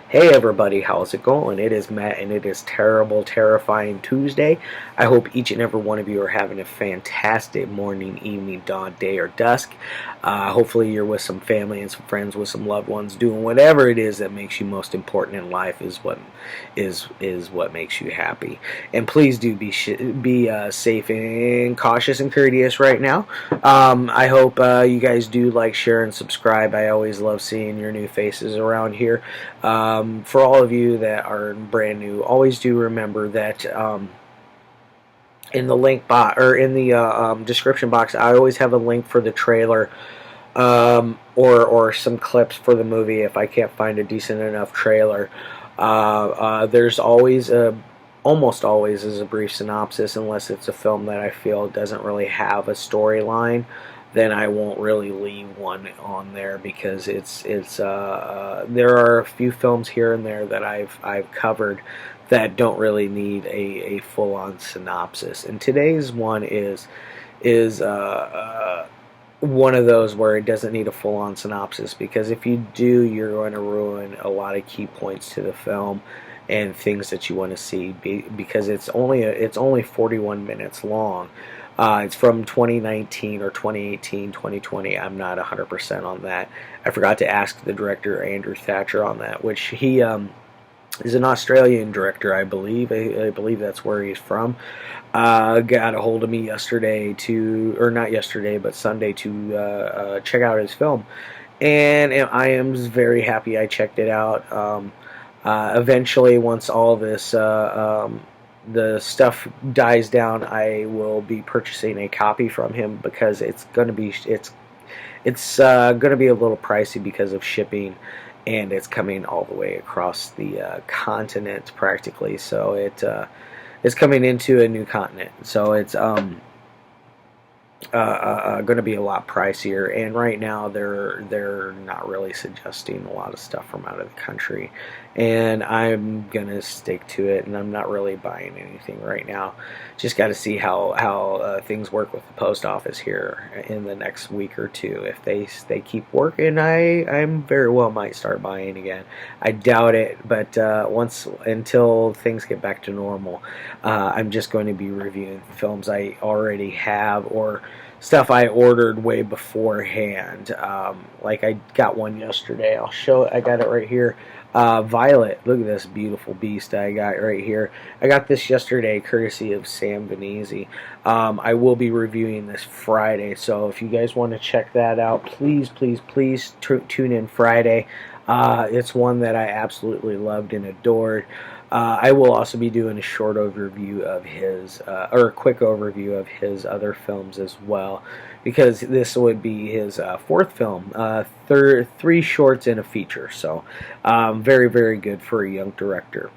Hey everybody, how's it going? It is Matt and it is Terrible, Terrifying Tuesday. I hope each and every one of you are having a fantastic morning, evening, dawn, day, or dusk. Hopefully you're with some family and some friends, with some loved ones, doing whatever it is that makes you most important in life is what makes you happy. And please do be safe and cautious and courteous right now. I hope you guys do like, share, and subscribe. I always love seeing your new faces around here. For all of you that are brand new, always do remember that in the link box or in the description box, I always have a link for the trailer or some clips for the movie if I can't find a decent enough trailer. There's always almost always is a brief synopsis, unless it's a film that I feel doesn't really have a storyline. Then I won't really leave one on there, because there are a few films here and there that I've covered that don't really need a full on synopsis. And today's one is one of those where it doesn't need a full on synopsis, because if you do, you're going to ruin a lot of key points to the film and things that you want to see, because it's only 41 minutes long. It's from 2019 or 2018, 2020. I'm not 100% on that. I forgot to ask the director, Andrew Thatcher, on that, which he is an Australian director, I believe. I believe that's where he's from. Got a hold of me yesterday or not yesterday, but Sunday, to check out his film. And I am very happy I checked it out. Eventually, once all this the stuff dies down, I will be purchasing a copy from him, because it's going to be a little pricey because of shipping, and it's coming all the way across the continent practically. So it's coming into a new continent. So it's going to be a lot pricier, and right now they're not really suggesting a lot of stuff from out of the country, and I'm gonna stick to it, and I'm not really buying anything right now. Just got to see how things work with the post office here in the next week or two. If they keep working, I'm very well might start buying again. I doubt it, but until things get back to normal, I'm just going to be reviewing films I already have, or stuff I ordered way beforehand. Like I got one yesterday. I'll show it. I got it right here. Violet. Look at this beautiful beast I got right here. I got this yesterday, courtesy of Sam Venezi. I will be reviewing this Friday, so if you guys want to check that out, please, please, please tune in Friday. It's one that I absolutely loved and adored. I will also be doing a short overview of his, or a quick overview of his other films as well, because this would be his fourth film, three shorts and a feature. So, very, very good for a young director.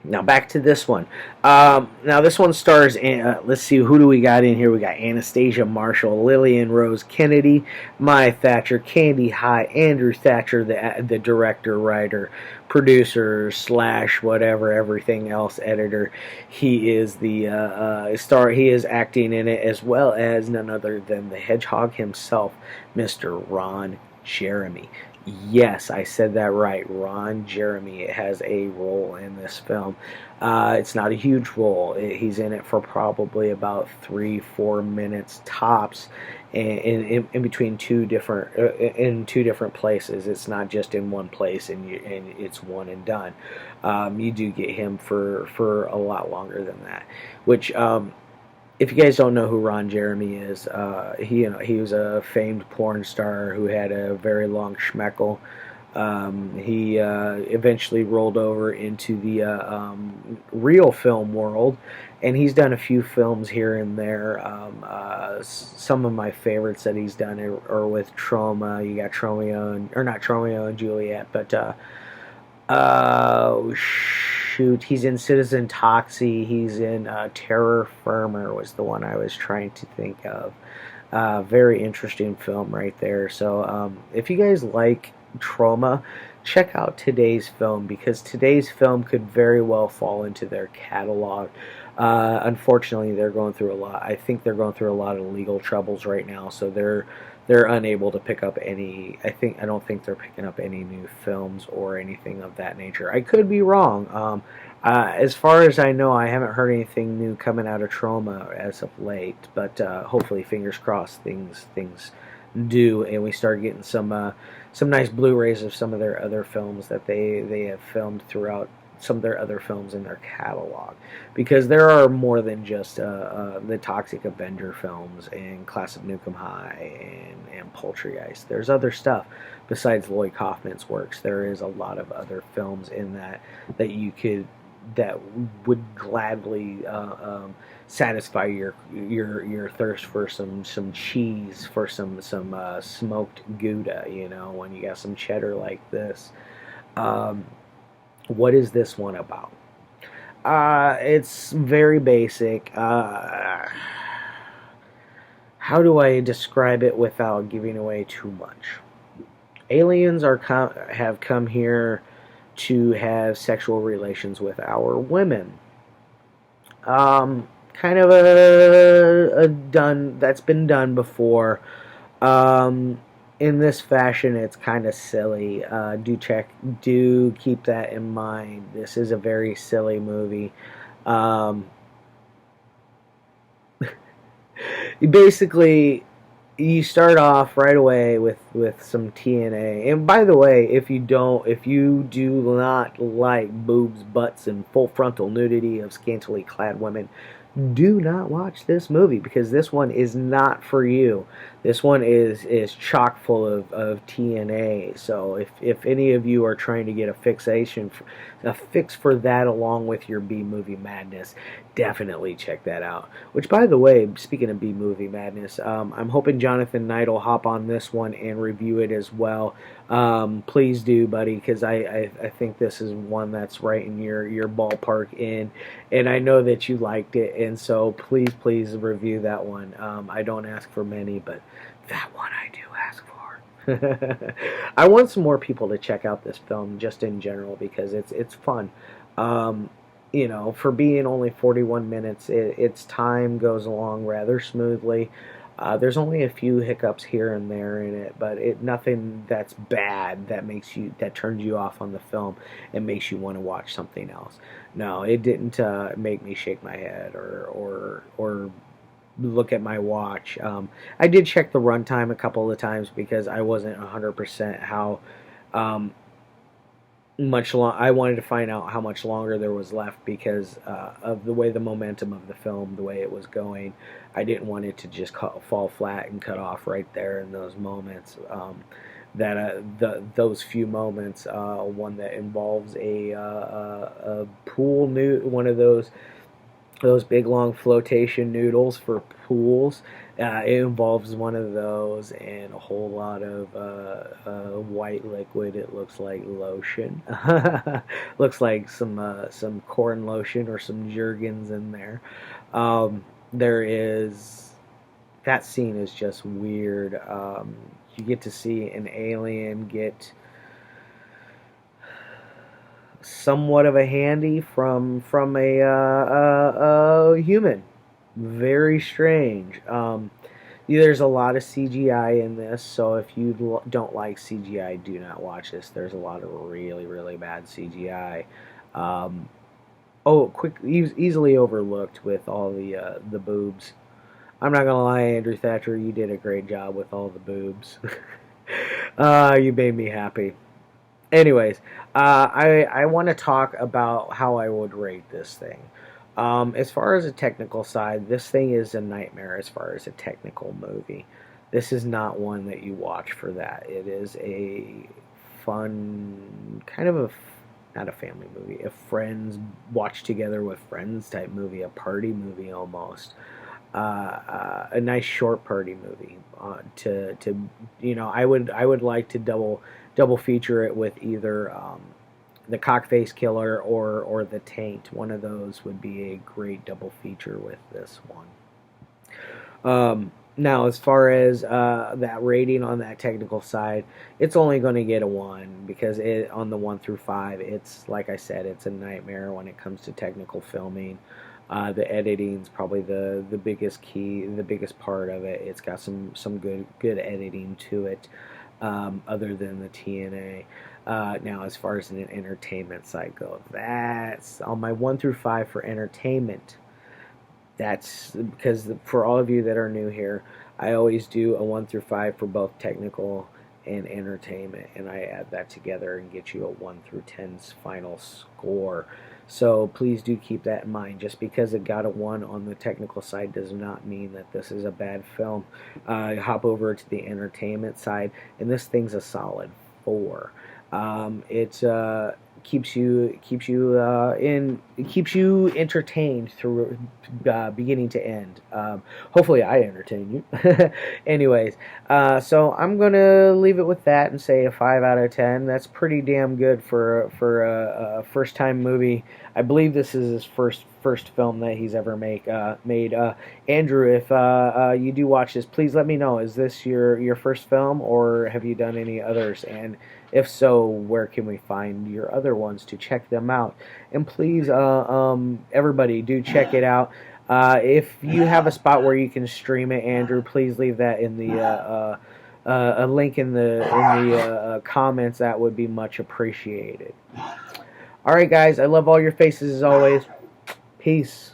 Now back to this one. Now this one stars, let's see, who do we got in here? We got Anastasia Marshall, Lillian Rose Kennedy, Mai Thatcher, Candy High, Andrew Thatcher, the director, writer, producer slash whatever, everything else, editor. He is the star. He is acting in it, as well as none other than the Hedgehog himself, Mr. Ron Jeremy. Yes, I said that right. Ron Jeremy has a role in this film. It's not a huge role. He's in it for probably about 3-4 minutes tops, in between two different places. It's not just in one place, and it's one and done. You do get him for a lot longer than that, which. If you guys don't know who Ron Jeremy is, he was a famed porn star who had a very long schmeckle. He eventually rolled over into the real film world, and he's done a few films here and there. Some of my favorites that he's done are with Troma. You got not Tromeo and Juliet, but oh shoot, he's in Citizen Toxie. He's in Terror Firmer was the one I was trying to think of. Very interesting film right there. So if you guys like Trauma, check out today's film, because today's film could very well fall into their catalog. Unfortunately, they're going through a lot. I think they're going through a lot of legal troubles right now, so they're unable to pick up any. I don't think they're picking up any new films or anything of that nature. I could be wrong. As far as I know, I haven't heard anything new coming out of Trauma as of late. But hopefully, fingers crossed, things do, and we start getting some nice Blu-rays of some of their other films that they have filmed throughout some of their other films in their catalog, because there are more than just the Toxic Avenger films and Class of Nukem High and Poultrygeist. There's other stuff besides Lloyd Kaufman's works. There is a lot of other films in that you could that would gladly satisfy your thirst for some cheese, for some smoked Gouda. You know, when you got some cheddar like this. What is this one about? It's very basic. How do I describe it without giving away too much? Aliens have come here to have sexual relations with our women. Kind of a done that's been done before. In this fashion, it's kind of silly. Do keep that in mind. This is a very silly movie. Um, Basically, you start off right away with some TNA. And by the way, if you do not like boobs, butts, and full frontal nudity of scantily clad women, do not watch this movie, because this one is not for you. This one is chock full of TNA. So if any of you are trying to get a fix for that along with your B movie madness, definitely check that out. Which, by the way, speaking of B movie madness, I'm hoping Jonathan Knight will hop on this one and review it as well. Please do, buddy, because I think this is one that's right in your ballpark, and I know that you liked it, and so please review that one. I don't ask for many, but that one I do ask for. I want some more people to check out this film just in general, because it's fun. For being only 41 minutes, its time goes along rather smoothly. There's only a few hiccups here and there in it, but nothing that's bad that turns you off on the film and makes you want to watch something else. No, it didn't make me shake my head or look at my watch. I did check the runtime a couple of times, because I wasn't 100% how um, I wanted to find out how much longer there was left, because of the way the momentum of the film, the way it was going. I didn't want it to just fall flat and cut off right there in those moments. Those few moments, one that involves a pool one of those big long flotation noodles for pools. It involves one of those and a whole lot of white liquid. It looks like lotion. Looks like some corn lotion or some Jergens in there. There is that scene is just weird. You get to see an alien get somewhat of a handy from a human. Very strange. There's a lot of CGI in this, so if you don't like CGI, do not watch this. There's a lot of really, really bad CGI. Easily overlooked with all the boobs. I'm not gonna lie, Andrew Thatcher, you did a great job with all the boobs. You made me happy. Anyways, I want to talk about how I would rate this thing. As far as a technical side, this thing is a nightmare as far as a technical movie. This is not one that you watch for that. It is a fun, not a family movie, a friends watch together with friends type movie, a party movie almost. A nice short party movie. I would like to double feature it with either the Cockface Killer or the Taint. One of those would be a great double feature with this one. Now, as far as that rating on that technical side, it's only going to get a 1, because on the 1 through 5, it's, like I said, it's a nightmare when it comes to technical filming. The editing's probably the biggest key, the biggest part of it. It's got some good editing to it, other than the TNA. Now, as far as an entertainment side goes, that's on my 1 through 5 for entertainment. That's because for all of you that are new here, I always do a 1 through 5 for both technical and entertainment, and I add that together and get you a 1 through 10's final score. So please do keep that in mind. Just because it got a 1 on the technical side does not mean that this is a bad film. Hop over to the entertainment side, and this thing's a solid 4. It keeps you entertained through beginning to end. Hopefully, I entertain you. Anyways, so I'm gonna leave it with that and say a 5 out of 10. That's pretty damn good for a first time movie. I believe this is his first film that he's ever made. Andrew, if you do watch this, please let me know. Is this your first film, or have you done any others? And if so, where can we find your other ones to check them out? And please, everybody, do check it out. If you have a spot where you can stream it, Andrew, please leave that in the a link in the comments. That would be much appreciated. All right, guys, I love all your faces as always. Peace.